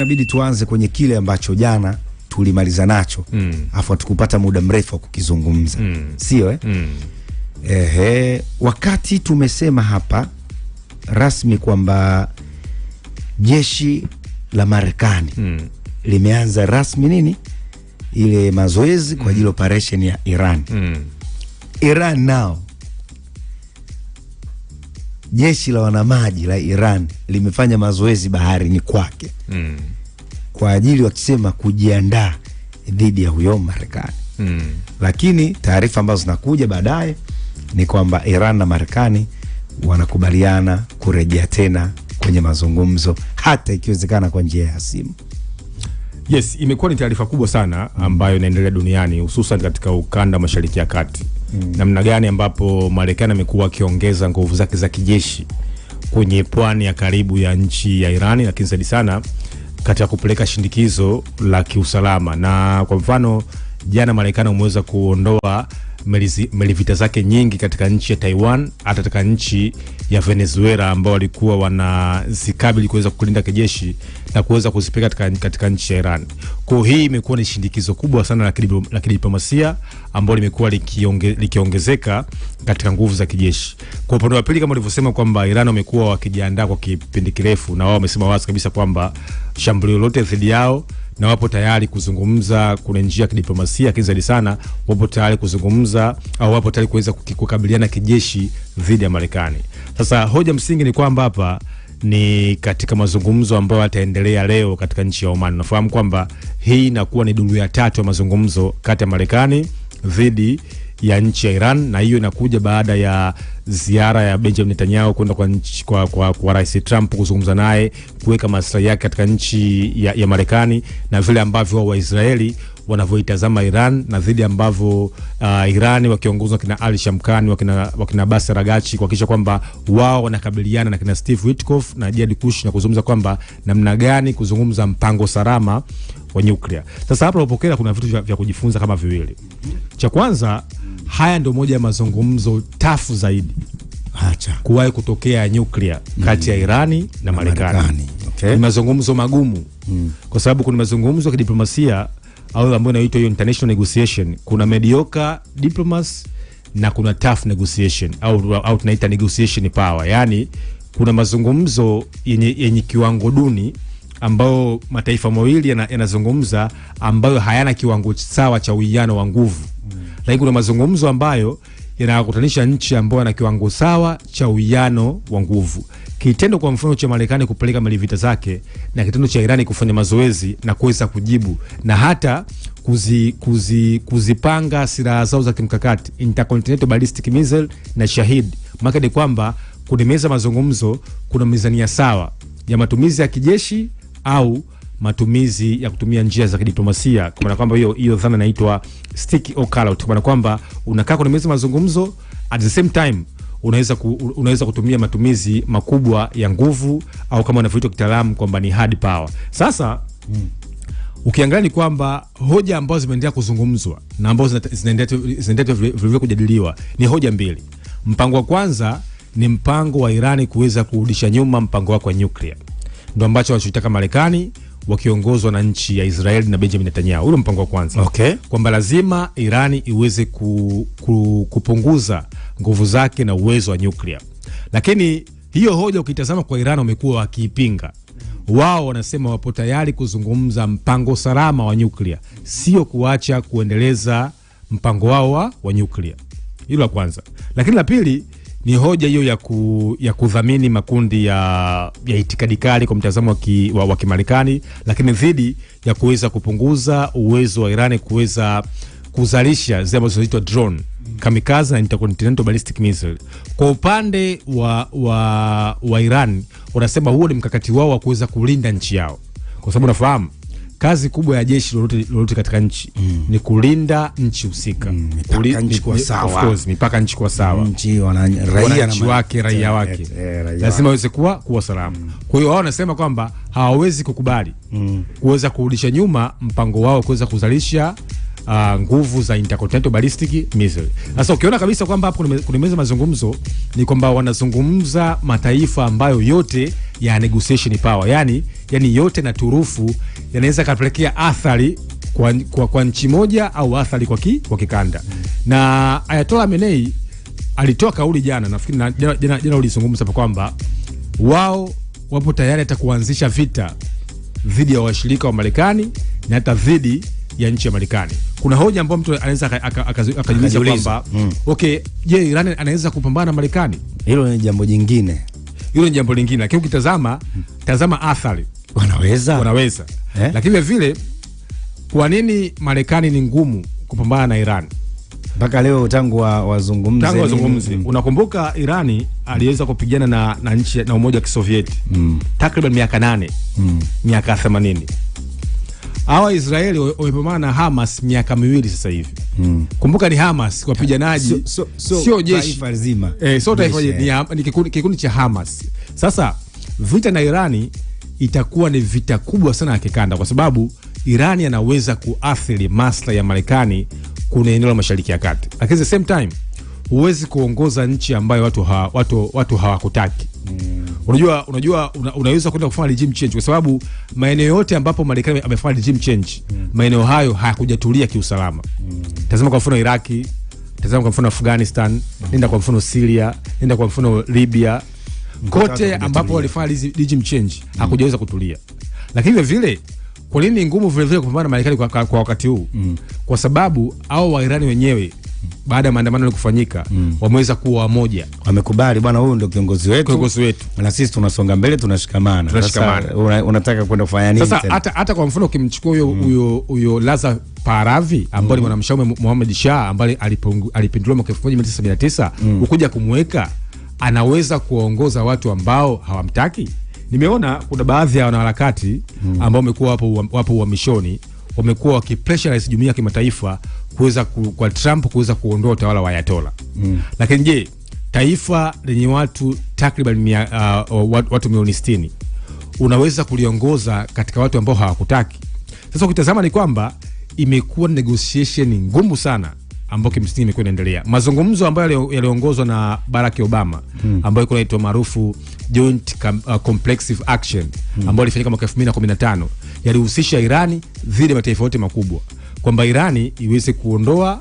Inabidi tuanze kwenye kile ambacho jana tulimaliza nacho. Afu tukupata muda mrefu wa kukizungumza. Sio wakati tumesema hapa rasmi kwamba jeshi la Marekani limeanza rasmi nini? Ile mazoezi kwa ajili ya operation ya Iran. Iran nao, jeshi la wanamaji la Iran limefanya mazoezi baharini kwake. Kwa ajili wakisema kujiandaa dhidi ya huyo Marekani. Lakini taarifa ambazo zinakuja baadaye ni kwamba Iran na Marekani wanakubaliana kurejea tena kwenye mazungumzo, hata ikiwezekana kwa njia ya simu. Yes, imekuwa ni taarifa kubwa sana ambayo inaendelea duniani, hususan katika ukanda Mashariki ya Kati. Namna gani ambapo Marekani amekuwa akiongeza nguvu zake za kijeshi kwenye pwani ya karibu ya nchi ya Irani, lakini zaidi sana katika kupeleka shindikizo la kiusalama. Na kwa mfano jana Marekani umeweza kuondoa meli vita zake nyingi katika nchi ya Taiwan, hata katika nchi ya Venezuela ambao walikuwa wanazikabili kuweza kulinda kijeshi na kuweza kuzipeleka katika nchi ya Iran. Kwa hii imekuwa ni shindikizo kubwa sana la kidiplomasia ambalo limekuwa likiongezeka katika nguvu za kijeshi. Kwa upande wa pili, kama ulivyosema kwamba Iran wamekuwa wakijiandaa kwa kipindi kirefu, na wao wamesema wazi kabisa kwamba shambulio lolote dhidi yao na wapo tayari kuzungumza, kuna njia ya kidiplomasia, kinzadi sana wapo tayari kuzungumza au wapo tayari kuweza kukabiliana kijeshi dhidi ya Marekani. Sasa hoja msingi ni kwamba hapa ni katika mazungumzo ambayo yataendelea leo katika nchi ya Oman. Nafahamu kwamba hii inakuwa ni duru ya 3 ya mazungumzo kati ya Marekani dhidi ya nchi ya Iran, na hiyo inakuja baada ya ziara ya Benjamin Netanyahu kwenda kwa Rais Trump kuzungumza naye, kuweka maslahi yake katika nchi ya Marekani, na vile ambavyo Waisraeli wanavyoitazama Iran, na dhidi ambavyo Iran wakiongozwa kina Ali Shamkhani wakina Basi Ragachi kuhakikisha kwamba wao wanakabiliana na kina Steve Witkoff na Jared Kushner na kuzungumza kwamba namna gani kuzungumza mpango salama wa nyuklia. Sasa hapa unapokea kuna vitu vya kujifunza kama viwili. Cha kwanza, haya ndio moja ya mazungumzo tafu zaidi kuwahi kutokea ya nyuklia kati ya Irani na Marekani. Ni mazungumzo magumu. Kwa sababu kuna mazungumzo ya kidiplomasia au ambayo inaitwa international negotiation, kuna mediocre diplomacy na kuna tough negotiation au tunaita negotiation power. Yani kuna mazungumzo yenye kiwango duni ambao mataifa mawili yanazungumza ambayo hayana kiwango sawa cha uwiano wa nguvu. Lakini kuna mazungumzo ambayo yanakutanisha nchi ambayo yana kiwango sawa cha uwiano wa nguvu. Kitendo kwa mfano cha Marekani kupeleka meli vita zake na kitendo cha Irani kufanya mazoezi na kuweza kujibu na hata kuzipanga silaha zao za kimkakati, intercontinental ballistic missile na Shahid, maana ni kwamba kuna meza mazungumzo, kuna mizania sawa ya matumizi ya kijeshi au matumizi ya kutumia njia za kidiplomasia. Kwa maana kwamba hiyo dhana inaitwa stick or call out, kwa maana kwamba unakaa kwenye meza mazungumzo, at the same time unaweza kutumia matumizi makubwa ya nguvu au kama wanavyoitwa kitaalamu kwamba ni hard power. Sasa ukiangalia ni kwamba hoja ambazo zimeendelea kuzungumzwa na ambazo zinaendelea vile kujadiliwa ni hoja mbili. Mpango wa kwanza ni mpango wa Irani kuweza kurudisha nyuma mpango wake wa nyuklia. Ndio ambacho wanachotaka Marekani wakiongozwa na nchi ya Israeli na Benjamin Netanyahu. Ule mpango wa kwanza. Kwamba lazima Irani iweze kupunguza nguvu zake na uwezo wa nyuklia. Lakini hiyo hoja ukitazama kwa Irani wamekuwa wakiipinga. Wao wanasema wapo tayari kuzungumza mpango salama wa nyuklia, sio kuacha kuendeleza mpango wao wa nyuklia. Hilo la kwanza. Lakini la pili ni hoja hiyo ya kudhamini makundi ya itikadi kali kwa mtazamo wa Kimarekani, lakini dhidi ya kuweza kupunguza uwezo wa Irani kuweza kuzalisha zile ambazo zinaitwa drone, kamikaze na intercontinental ballistic missile. Kwa upande wa Iran wanasema huo ni mkakati wao wa kuweza kulinda nchi yao. Kwa sababu unafahamu kazi kubwa ya jeshi lolote katika nchi ni kulinda nchi husika. Mipaka nchi kwa sawa. Of course, mipaka nchi kwa sawa. Nchi raia wake lazima waweze kuwa salama. Kwa hiyo wao wanasema kwamba hawawezi kukubali kuweza kurudisha nyuma mpango wao kuweza kuzalisha nguvu za intercontinental ballistic missile. Sasa ukiona kabisa kwamba hapo kuna meza mazungumzo, ni kwamba wanazungumza mataifa ambayo yote ya negotiation power, yani yote na turufu yanaweza kapelekea athari kwa nchi moja au athari kwa kikanda. Na Ayatollah Khamenei alitoa kauli jana, nafikiri jana ulizungumza hapo kwamba wao wapo tayari hata kuanzisha vita dhidi ya washirika wa Marekani na hata dhidi ya nchi ya Marekani. Kuna hoja ambayo mtu anaweza akajiuliza kwamba okay, je, Iran anaweza kupambana na Marekani? Hilo ni jambo jingine. Lakini ukitazama athari, wanaweza. Lakini vile kwa nini Marekani ni ngumu kupambana na Iran? Mpaka leo tangu wazungumze. Unakumbuka Irani aliweza kupigana na nchi na Umoja wa Kisovieti takriban miaka 8, miaka 80. Hawa Israeli wamepambana na Hamas miaka 2 sasa hivi. Kumbuka ni Hamas wapiganaji, sio jeshi taifa zima. Sio taifa, ni kikundi cha Hamas. Sasa vita na Irani itakuwa ni vita kubwa sana ya kikanda, kwa sababu Irani anaweza kuathiri maslahi ya Marekani kuna eneo la Mashariki ya Kati. Lakini at the same time huwezi kuongoza nchi ambayo watu hawakutaki. Unajua unaweza kwenda kufanya regime change, kwa sababu maeneo yote ambapo Marekani amefanya regime change, maeneo hayo hayakujatulia kiusalama. Tazama kwa mfano Iraki, tazama kwa mfano Afghanistan, nenda kwa mfano Syria, nenda kwa mfano Libya. Kote ambapo walifanya regime change hakujaweza kutulia. Lakini vile kwa nini ngumu vile kupambana na Marekani kwa wakati huu? Kwa sababu hao wa Irani wenyewe baada ya maandamano kufanyika wameweza kuwa wamoja. Wamekubali bwana, huyu ndio kiongozi wetu. Na sisi tunasonga mbele, tunashikamana. Sasa unataka kwenda kufanya nini tena? Sasa hata kwa mfano ukimchukua huyo Laza Pahlavi ambaye ni mwanamshauri Mohamed Shah ambaye alipinduliwa mwaka 1979, ukuja kumweka anaweza kuongoza watu ambao hawamtaki. Nimeona kuna baadhi ya wanaharakati ambao wamekuwa wapo uhamishoni, wamekuwa wakipressurize jumuiya ya kimataifa kuweza kwa Trump kuweza kuondoa utawala wa Ayatollah. Lakini je, taifa lenye watu takriban watu milioni 60 unaweza kuliongoza katika watu ambao hawakutaki? Sasa ukitazama ni kwamba imekuwa negotiation ngumu sana ambao kimsingi imekuwa inaendelea. Mazungumzo ambayo yaliongozwa na Barack Obama ambayo kunaitwa maarufu Joint Complexive Action ambayo ilifanyika mwaka 2015 yalihusisha Irani dhidi ya mataifa yote makubwa, kwamba Irani iweze kuondoa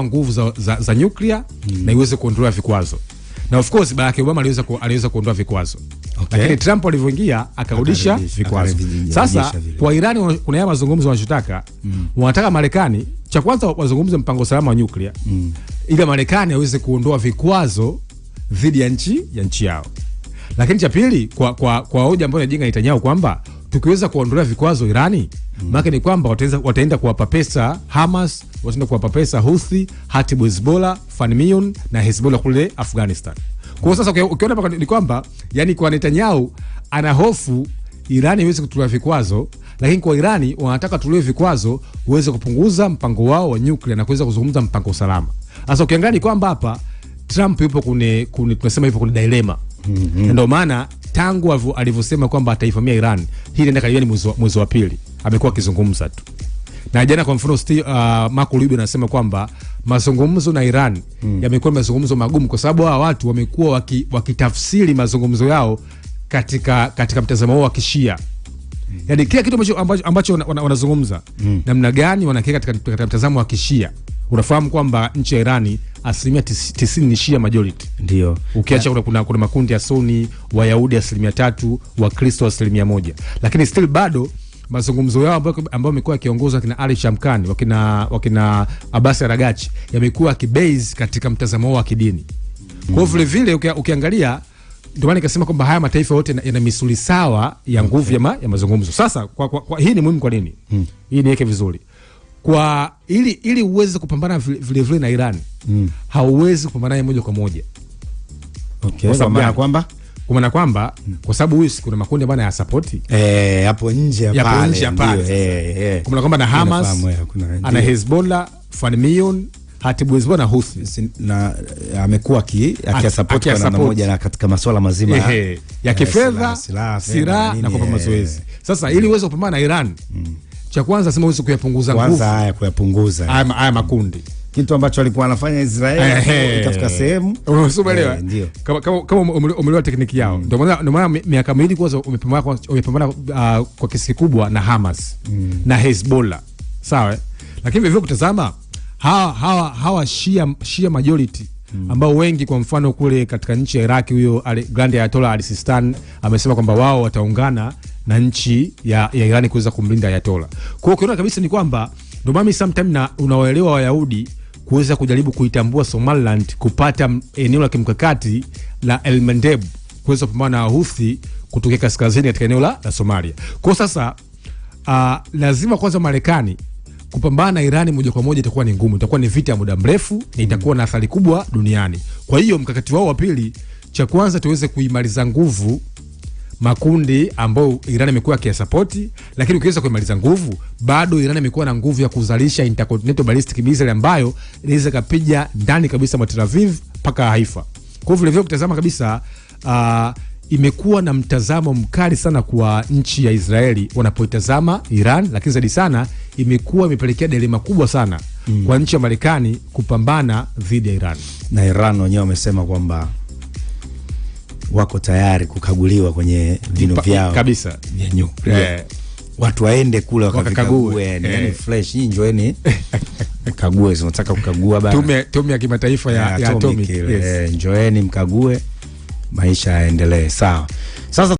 nguvu za nyuklia na iweze kuondoa vikwazo. Na of course Barack Obama aliweza kuondoa vikwazo. Lakini Trump alivyoingia akarudisha vikwazo. Sasa kwa Irani kuna ya mazungumzo wanachotaka, wanataka Marekani cha kwanza wazungumze mpango salama wa nyuklia ili Marekani aweze kuondoa vikwazo dhidi ya nchi yao. Lakini cha pili kwa hoja ambayo inajenga Netanyahu kwamba tukiweza kuondoa vikwazo Irani, maana ni kwamba wataenda kuwapa pesa Hamas, wataenda kuwapa pesa Houthi, Hatib Hezbollah, Fanmiun na Hezbollah kule Afghanistan. Kwa sasa ukiona hapa ni kwamba yani kwa Netanyahu ana hofu Irani iweze kutoa vikwazo, lakini kwa Irani wanataka tulie vikwazo uweze kupunguza mpango wao wa nyuklia na kuweza kuzungumza mpango salama. Sasa ukiangalia kwamba hapa Trump yupo tunasema yupo kwenye dilemma. Ndio maana tangu alivyosema kwamba ataivamia Iran, hii inaenda karibia mwezi wa pili, amekuwa akizungumza tu. Na jana kwa mfano Marco Rubio anasema kwamba mazungumzo na Iran yamekuwa mazungumzo magumu kwa sababu hawa watu wamekuwa wakitafsiri mazungumzo yao katika mtazamo wao wa Kishia. Yaani kila kitu ambacho wanazungumza namna gani wanakiweka katika mtazamo wa Kishia. Unafahamu kwamba nchi ya Irani 90% ni Shia majority. Ndio. Ukiacha kuna makundi ya Sunni, Wayahudi 3%, Wakristo 1%. Lakini still bado mazungumzo yao ambao yamekuwa yakiongozwa kina Ali Shamkani, wakina Abbas Aragachi, yamekuwa kibase katika mtazamo wa kidini. Kwa hivyo vile ukiangalia, ndio maana nikasema kwamba haya mataifa yote yana misuli sawa ya nguvu ya mazungumzo. Sasa kwa hii ni muhimu kwa nini? Hii niweke vizuri. Kwa ili uweze kupambana vile na Iran, hauwezi kupambana naye moja kwa moja. Kwa maana kwamba kwa sababu huyu kuna makundi bwana ya support hapo nje pale. Kwa kwamba na Hamas, ana Hezbollah, Fanmiun, Hatib Hezbollah na Houthi, na amekuwa akisupport kwa namna moja na katika masuala mazima ya kifedha, silaha na kwa mazoezi. Sasa ili uweze kupambana na Iran cha kwanza sema uweze kuyapunguza nguvu. Kwanza haya kuyapunguza. Haya makundi. Kitu ambacho alikuwa anafanya Israeli ikafika sehemu. Umeelewa? Kama umeelewa tekniki yao. Ndio maana miaka miwili kwanza umepambana kwa kiasi kikubwa na Hamas na Hezbollah. Sawa? Lakini vivyo kutazama hawa Shia majority ambao wengi kwa mfano kule katika nchi ya Iraq, huyo Grand Ayatollah al-Sistani amesema kwamba wao wataungana na nchi ya Iran kuweza kumlinda Ayatollah. Kwa hiyo ukiona kabisa ni kwamba ndio mami sometimes na unawaelewa Wayahudi kuweza kujaribu kuitambua Somaliland kupata eneo la kimkakati la El Mandeb kuweza kupambana na Houthi kutokea kaskazini katika eneo la Somalia. Kwa sasa lazima kwanza Marekani kupambana na Irani moja kwa moja itakuwa ni ngumu, itakuwa ni vita ya muda mrefu na itakuwa na athari kubwa duniani. Kwa hiyo mkakati wao wa pili, cha kwanza tuweze kuimaliza nguvu makundi ambao Iran imekuwa kiasapoti, lakini ukiweza kuimaliza nguvu, bado Iran imekuwa na nguvu ya kuzalisha intercontinental ballistic missile ambayo inaweza kapija ndani kabisa mwa Tel Aviv mpaka Haifa. Kwa hivyo vile kutazama kabisa imekuwa na mtazamo mkali sana kwa nchi ya Israeli wanapoitazama Iran, lakini zaidi sana imepelekea dilema kubwa sana kwa nchi ya Marekani kupambana dhidi ya Iran. Na Iran wenyewe wamesema kwamba wako tayari kukaguliwa kwenye vinu vyao kabisa vya nyuklia. Watu waende kule wakakague, yani fresh, njoeni kague, tunataka kukagua bana. Tume ya kimataifa ya atomic. Njoeni mkague, maisha yaendelee. Sawa. Sasa